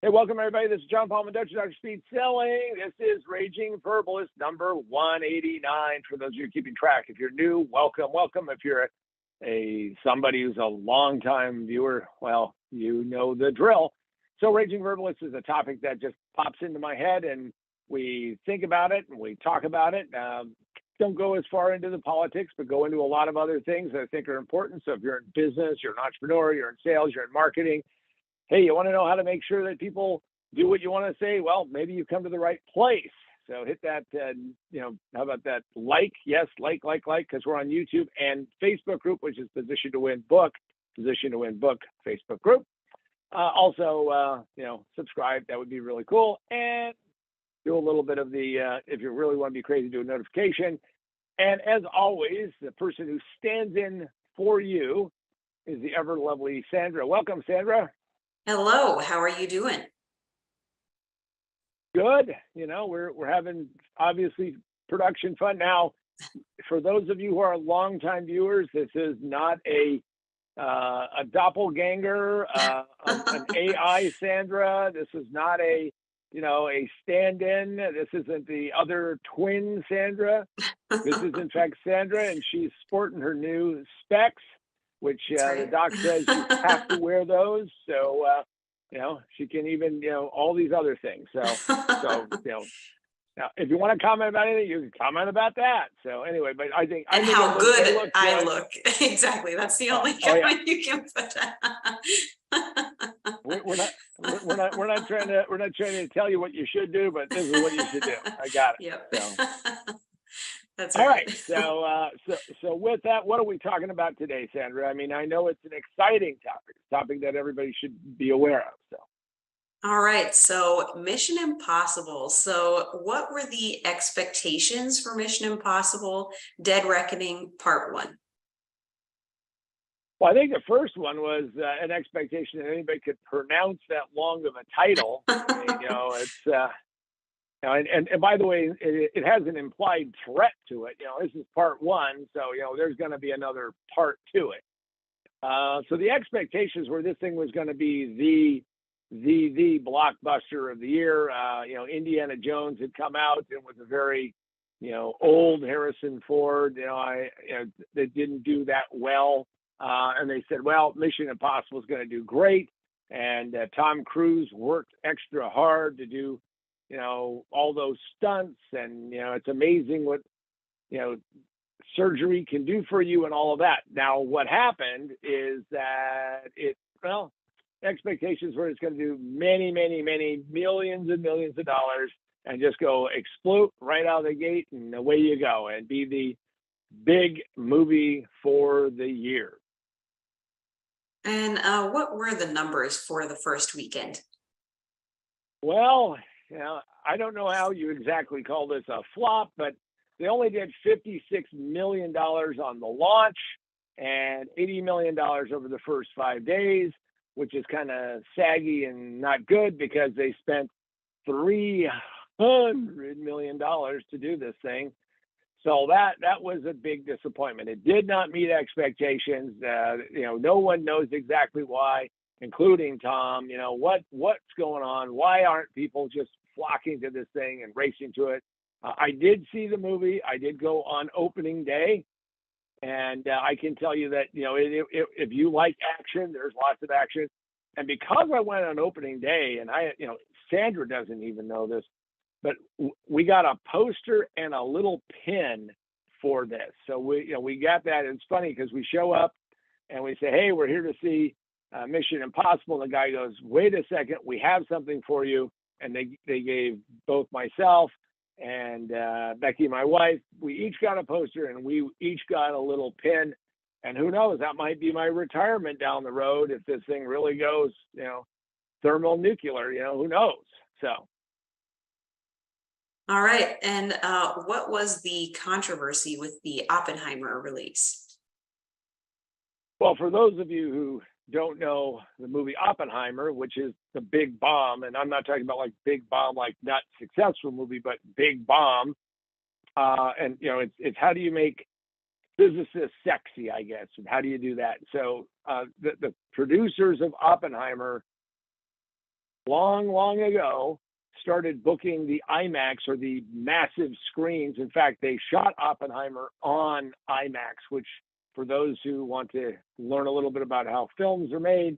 Hey, welcome everybody. This is John Palmendocci, Dr. Speed Selling. This is Raging Verbalist number 189. For those of you keeping track, if you're new, welcome, welcome. If you're somebody who's a longtime viewer, well, you know the drill. So Raging Verbalist is a topic that just pops into my head, and we think about it and we talk about it. Don't go as far into the politics, but go into a lot of other things that I think are important. So if you're in business, you're an entrepreneur, you're in sales, you're in marketing, hey, you want to know how to make sure that people do what you want to say? Well, maybe you come to the right place. So hit that, how about that like? Yes, like, because we're on YouTube and Facebook group, which is Position to Win Book Facebook group. Also, subscribe. That would be really cool. And do a little bit of if you really want to be crazy, do a notification. And as always, the person who stands in for you is the ever lovely Sandra. Welcome, Sandra. Hello, how are you doing? Good. We're having obviously production fun. Now, for those of you who are longtime viewers, this is not a doppelganger, an AI Sandra. This is not a stand-in. This isn't the other twin Sandra. This is in fact Sandra, and she's sporting her new specs, which the doc says you have to wear those. So, she can even, all these other things. So, now if you want to comment about anything, you can comment about that. So anyway, but I think how good I look. Exactly. That's the only comment you can put. We're not trying to tell you what you should do, but this is what you should do. I got it. Yep. So. That's all right. So with that, what are we talking about today, Sandra? I mean, I know it's an exciting topic that everybody should be aware of. So. All right. So Mission Impossible. So what were the expectations for Mission Impossible Dead Reckoning Part 1? Well, I think the first one was an expectation that anybody could pronounce that long of a title. I mean, it's and by the way, it has an implied threat to it. This is part 1, so there's going to be another part to it. So the expectations were this thing was going to be the blockbuster of the year. Indiana Jones had come out and was a very old Harrison Ford. That didn't do that well. And they said, well, Mission Impossible is going to do great. And Tom Cruise worked extra hard to do, all those stunts. And, it's amazing what, surgery can do for you and all of that. Now, what happened is that expectations were it's going to do many, many, many millions and millions of dollars and just go explode right out of the gate. And away you go and be the big movie for the year. And what were the numbers for the first weekend? Well, I don't know how you exactly call this a flop, but they only did $56 million on the launch and $80 million over the first 5 days, which is kind of saggy and not good because they spent $300 million to do this thing. So that was a big disappointment. It did not meet expectations. No one knows exactly why, including Tom. What's going on? Why aren't people just flocking to this thing and racing to it? I did see the movie. I did go on opening day, and I can tell you that if you like action, there's lots of action. And because I went on opening day, and Sandra doesn't even know this, but we got a poster and a little pin for this. So we got that. It's funny because we show up and we say, hey, we're here to see Mission Impossible. And the guy goes, wait a second, we have something for you. And they gave both myself and Becky, my wife, we each got a poster and we each got a little pin. And who knows, that might be my retirement down the road if this thing really goes, thermonuclear, who knows? So. All right. And what was the controversy with the Oppenheimer release? Well, for those of you who don't know the movie Oppenheimer, which is the big bomb, and I'm not talking about like big bomb, like not successful movie, but big bomb. And, it's how do you make physicists sexy, I guess, and how do you do that? So the producers of Oppenheimer long, long ago, started booking the IMAX or the massive screens. In fact, they shot Oppenheimer on IMAX, which for those who want to learn a little bit about how films are made,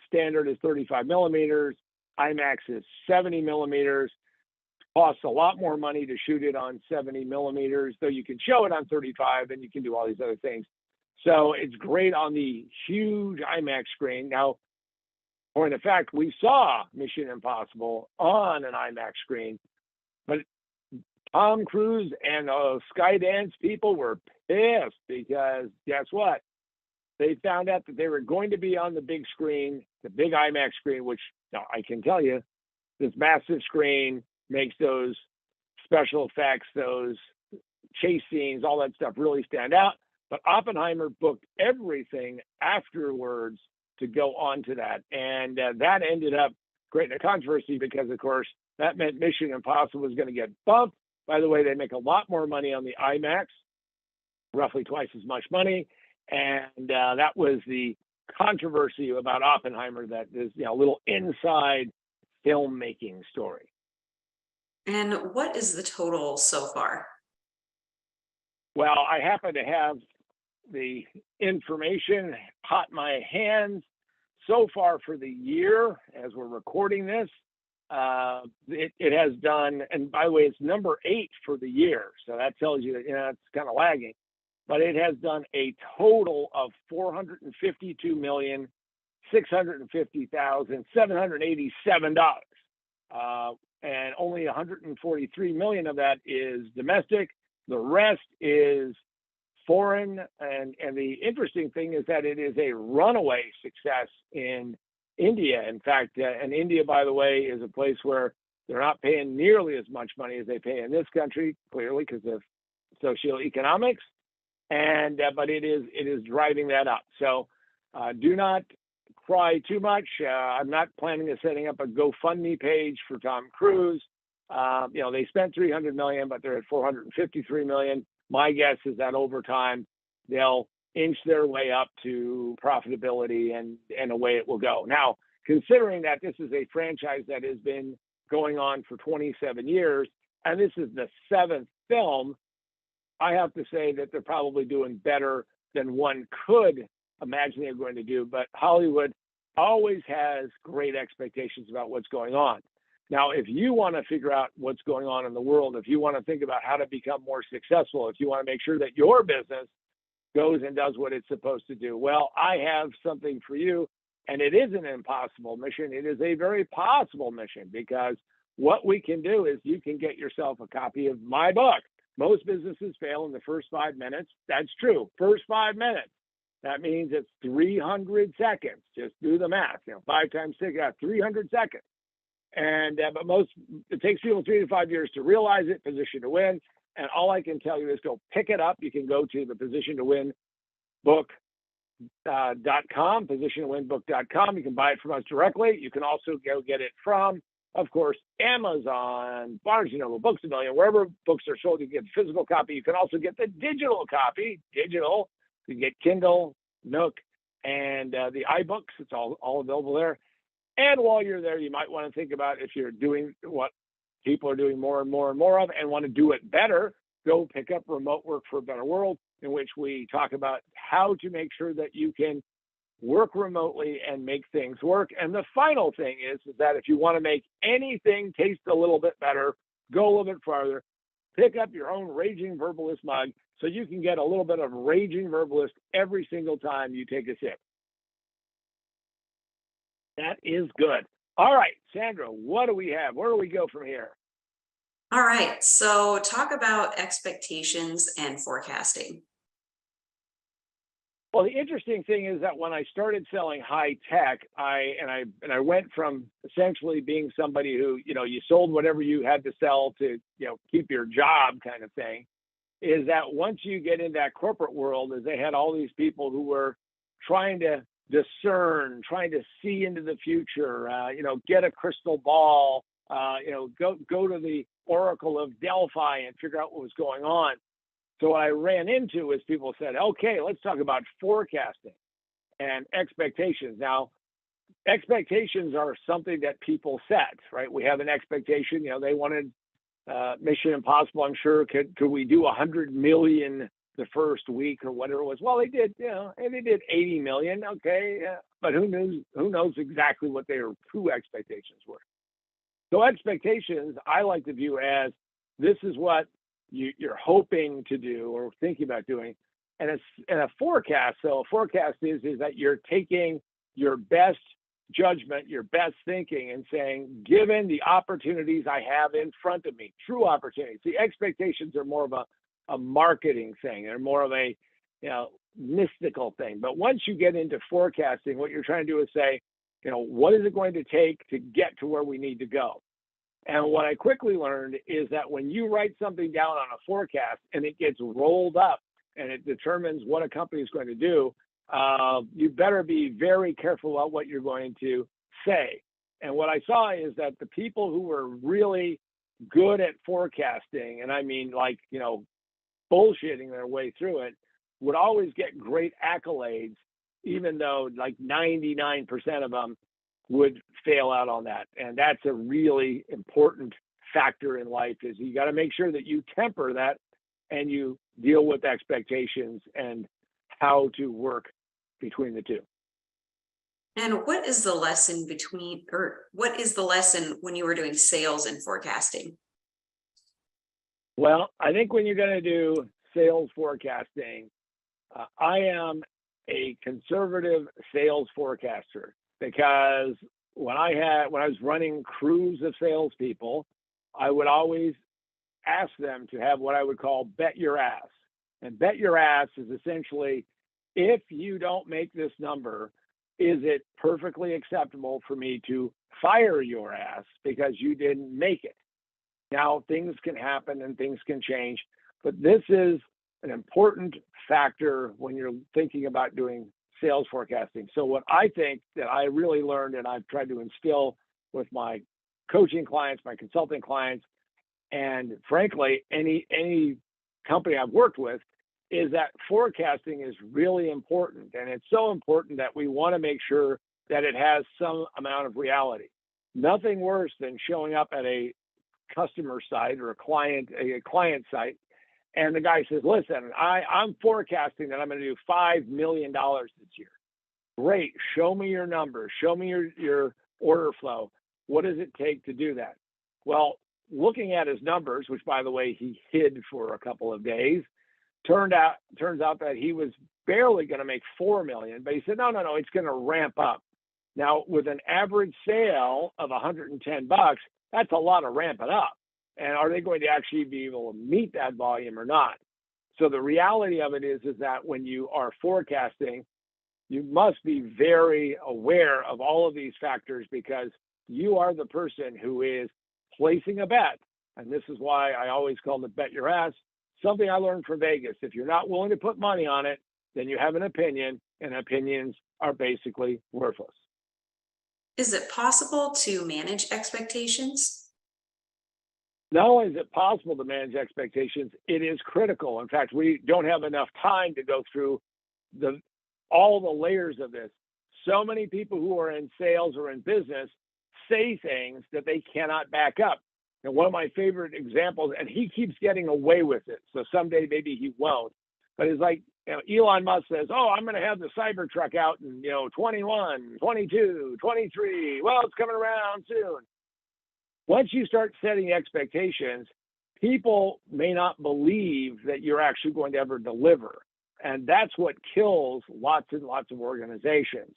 standard is 35 millimeters. IMAX is 70 millimeters. Costs a lot more money to shoot it on 70 millimeters, though you can show it on 35 and you can do all these other things. So it's great on the huge IMAX screen. Now, point of fact, we saw Mission Impossible on an IMAX screen, but Tom Cruise and Skydance people were pissed because guess what? They found out that they were going to be on the big screen, the big IMAX screen, which now I can tell you, this massive screen makes those special effects, those chase scenes, all that stuff really stand out. But Oppenheimer booked everything afterwards to go on to that. And that ended up creating a controversy because, of course, that meant Mission Impossible was going to get bumped. By the way, they make a lot more money on the IMAX, roughly twice as much money. And that was the controversy about Oppenheimer, that is, a little inside filmmaking story. And what is the total so far? Well, I happen to have the information hot in my hands. So far for the year, as we're recording this, it has done, and by the way, it's number 8 for the year. So that tells you that, it's kind of lagging. But it has done a total of $452,650,787. And only 143 million of that is domestic. The rest is foreign. And the interesting thing is that it is a runaway success in India. In fact, and India, by the way, is a place where they're not paying nearly as much money as they pay in this country, clearly because of socioeconomics. And but it is driving that up. So do not cry too much. I'm not planning on setting up a GoFundMe page for Tom Cruise. They spent $300 million, but they're at $453 million. My guess is that over time they'll inch their way up to profitability, and away it will go. Now, considering that this is a franchise that has been going on for 27 years, and this is the 7th film, I have to say that they're probably doing better than one could imagine they're going to do. But Hollywood always has great expectations about what's going on. Now, if you want to figure out what's going on in the world, if you want to think about how to become more successful, if you want to make sure that your business goes and does what it's supposed to do, well, I have something for you. And it is an impossible mission. It is a very possible mission, because what we can do is you can get yourself a copy of my book. Most businesses fail in the first 5 minutes. That's true. First 5 minutes. That means it's 300 seconds. Just do the math. 5 times 6, 300 seconds. And but it takes people 3 to 5 years to realize it, position to win. And all I can tell you is go pick it up. You can go to the Position to Win book.com, positiontowinbook.com. You can buy it from us directly. You can also go get it from, of course, Amazon, Barnes & Noble, Books A Million, wherever books are sold. You can get the physical copy. You can also get the digital copy. Digital. You can get Kindle, Nook, and the iBooks. It's all available there. And while you're there, you might want to think about, if you're doing what people are doing more and more and more of and want to do it better, go pick up Remote Work for a Better World, in which we talk about how to make sure that you can work remotely and make things work. And the final thing is that if you want to make anything taste a little bit better, go a little bit farther, pick up your own Raging Verbalist mug so you can get a little bit of Raging Verbalist every single time you take a sip. That is good. All right, Sandra, what do we have? Where do we go from here? All right, so talk about expectations and forecasting. Well, the interesting thing is that when I started selling high tech, I went from essentially being somebody who, you sold whatever you had to sell to, keep your job kind of thing, is that once you get in that corporate world, is they had all these people who were trying to discern, trying to see into the future, get a crystal ball, go to the Oracle of Delphi and figure out what was going on. So what I ran into is people said, okay, let's talk about forecasting and expectations. Now, expectations are something that people set, right? We have an expectation. They wanted Mission Impossible. I'm sure could we do 100 million the first week or whatever it was? Well, they did. And they did 80 million. Okay, but who knows exactly what their true expectations were? So expectations, I like to view as this is what you're hoping to do or thinking about doing, and a forecast. So a forecast is that you're taking your best judgment, your best thinking, and saying, given the opportunities I have in front of me, true opportunities. The expectations are more of a marketing thing. They're more of a mystical thing. But once you get into forecasting, what you're trying to do is say, what is it going to take to get to where we need to go? And what I quickly learned is that when you write something down on a forecast and it gets rolled up and it determines what a company is going to do, you better be very careful about what you're going to say. And what I saw is that the people who were really good at forecasting, and I mean bullshitting their way through it, would always get great accolades, even though like 99% of them would fail out on that. And that's a really important factor in life, is you got to make sure that you temper that and you deal with expectations and how to work between the two. And what is the lesson when you were doing sales and forecasting? Well, I think when you're going to do sales forecasting, I am a conservative sales forecaster, because when I was running crews of salespeople, I would always ask them to have what I would call bet your ass. And bet your ass is essentially, if you don't make this number, is it perfectly acceptable for me to fire your ass because you didn't make it? Now, things can happen and things can change, but this is an important factor when you're thinking about doing sales forecasting. So what I think that I really learned, and I've tried to instill with my coaching clients, my consulting clients, and frankly, any company I've worked with, is that forecasting is really important. And it's so important that we want to make sure that it has some amount of reality. Nothing worse than showing up at a customer site or a client site, and the guy says, listen, I'm forecasting that I'm going to do $5 million this year. Great. Show me your numbers. Show me your order flow. What does it take to do that? Well, looking at his numbers, which, by the way, he hid for a couple of days, turns out that he was barely going to make $4 million, but he said, no, it's going to ramp up. Now, with an average sale of $110, that's a lot of ramping up. And are they going to actually be able to meet that volume or not? So the reality of it is that when you are forecasting, you must be very aware of all of these factors, because you are the person who is placing a bet. And this is why I always call it bet your ass. Something I learned from Vegas. If you're not willing to put money on it, then you have an opinion, and opinions are basically worthless. Is it possible to manage expectations? Not only is it possible to manage expectations, it is critical. In fact, we don't have enough time to go through all the layers of this. So many people who are in sales or in business say things that they cannot back up. And one of my favorite examples, and he keeps getting away with it, so someday maybe he won't, but it's like, Elon Musk says, oh, I'm going to have the Cybertruck out in 21, 22, 23. Well, it's coming around soon. Once you start setting expectations, people may not believe that you're actually going to ever deliver. And that's what kills lots and lots of organizations.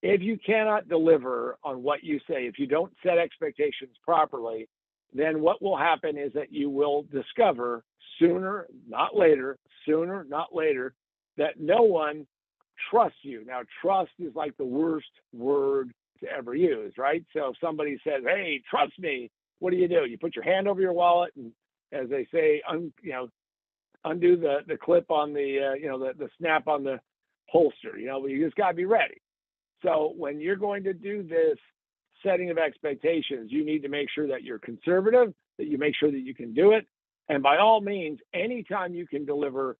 If you cannot deliver on what you say, if you don't set expectations properly, then what will happen is that you will discover sooner, not later, that no one trusts you. Now, trust is like the worst word to ever use, right? So if somebody says, hey, trust me, what do? You put your hand over your wallet and, as they say, undo the clip on the snap on the holster. You just got to be ready. So when you're going to do this setting of expectations, you need to make sure that you're conservative, that you make sure that you can do it. And by all means, anytime you can deliver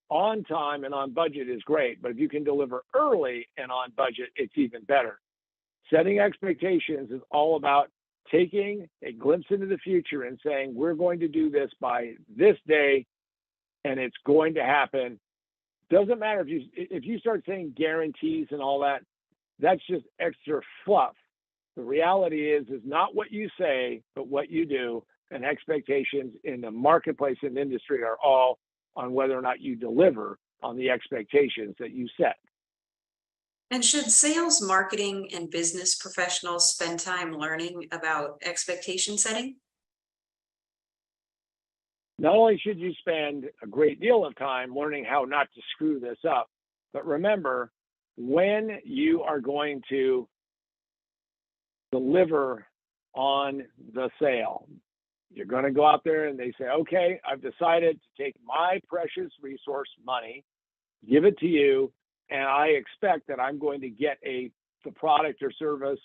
on time and on budget is great. But if you can deliver early and on budget, it's even better. Setting expectations is all about taking a glimpse into the future and saying, we're going to do this by this day and it's going to happen. Doesn't matter if you start saying guarantees and all that, that's just extra fluff. The reality is not what you say, but what you do. And expectations in the marketplace and industry are all on whether or not you deliver on the expectations that you set. And should sales, marketing, and business professionals spend time learning about expectation setting? Not only should you spend a great deal of time learning how not to screw this up, but remember, when you are going to deliver on the sale, you're going to go out there and they say, okay, I've decided to take my precious resource money, give it to you, and I expect that I'm going to get the product or service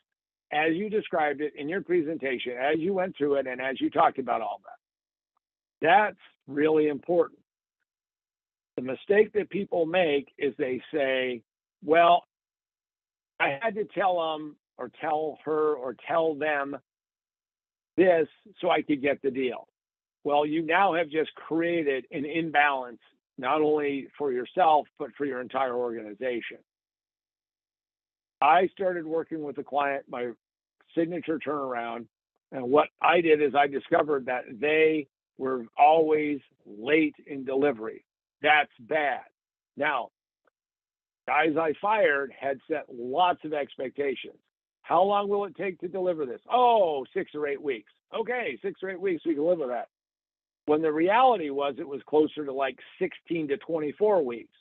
as you described it in your presentation, as you went through it, and as you talked about all that. That's really important. The mistake that people make is they say, well, I had to tell them or tell her or tell them this so I could get the deal. Well, you now have just created an imbalance, not only for yourself, but for your entire organization. I started working with a client, my signature turnaround, and what I did is I discovered that they were always late in delivery. That's bad. Now, guys I fired had set lots of expectations. How long will it take to deliver this? Oh, 6 or 8 weeks. Okay, 6 or 8 weeks, we can live with that. When the reality was it was closer to like 16 to 24 weeks.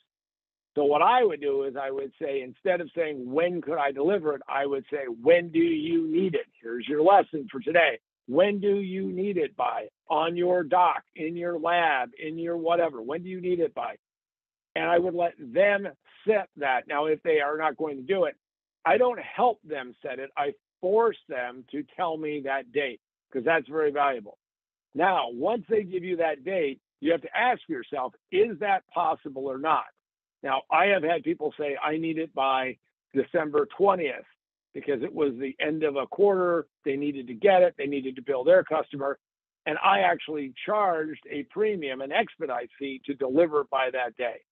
So what I would do is I would say, instead of saying, when could I deliver it? I would say, when do you need it? Here's your lesson for today. When do you need it by? On your dock, in your lab, in your whatever. When do you need it by? And I would let them set that. Now, if they are not going to do it, I don't help them set it. I force them to tell me that date, because that's very valuable. Now, once they give you that date, you have to ask yourself, is that possible or not? Now, I have had people say, I need it by December 20th, because it was the end of a quarter. They needed to get it. They needed to bill their customer. And I actually charged a premium, an expedite fee, to deliver by that day.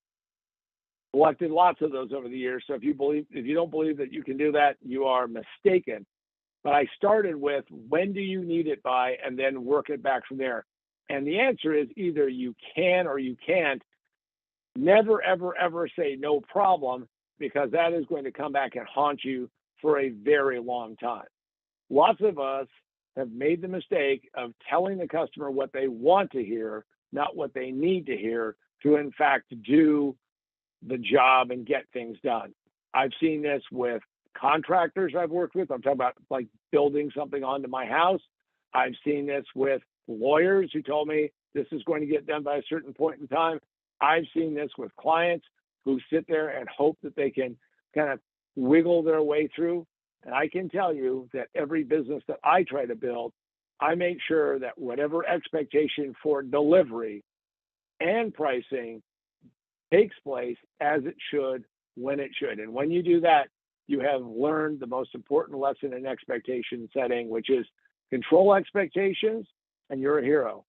Collected lots of those over the years. So if you don't believe that you can do that, you are mistaken. But I started with, when do you need it by, and then work it back from there. And the answer is either you can or you can't. Never, ever, ever say no problem, because that is going to come back and haunt you for a very long time. Lots of us have made the mistake of telling the customer what they want to hear, not what they need to hear, to in fact do the job and get things done. I've seen this with contractors I've worked with. I'm talking about like building something onto my house. I've seen this with lawyers who told me this is going to get done by a certain point in time. I've seen this with clients who sit there and hope that they can kind of wiggle their way through. And I can tell you that every business that I try to build, I make sure that whatever expectation for delivery and pricing takes place as it should, when it should. And when you do that, you have learned the most important lesson in expectation setting, which is control expectations, and you're a hero.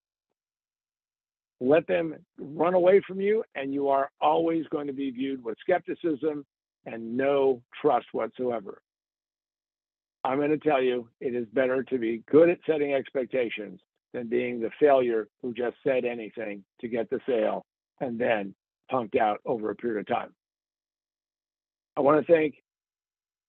Let them run away from you, and you are always going to be viewed with skepticism and no trust whatsoever. I'm going to tell you, it is better to be good at setting expectations than being the failure who just said anything to get the sale and then punked out over a period of time. I want to thank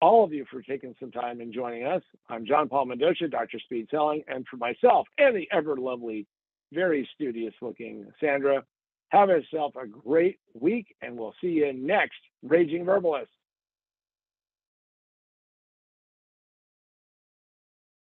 all of you for taking some time and joining us. I'm John Paul Mendoza, Dr. Speed Selling, and for myself and the ever lovely, very studious looking Sandra, have yourself a great week, and we'll see you next Raging Verbalist.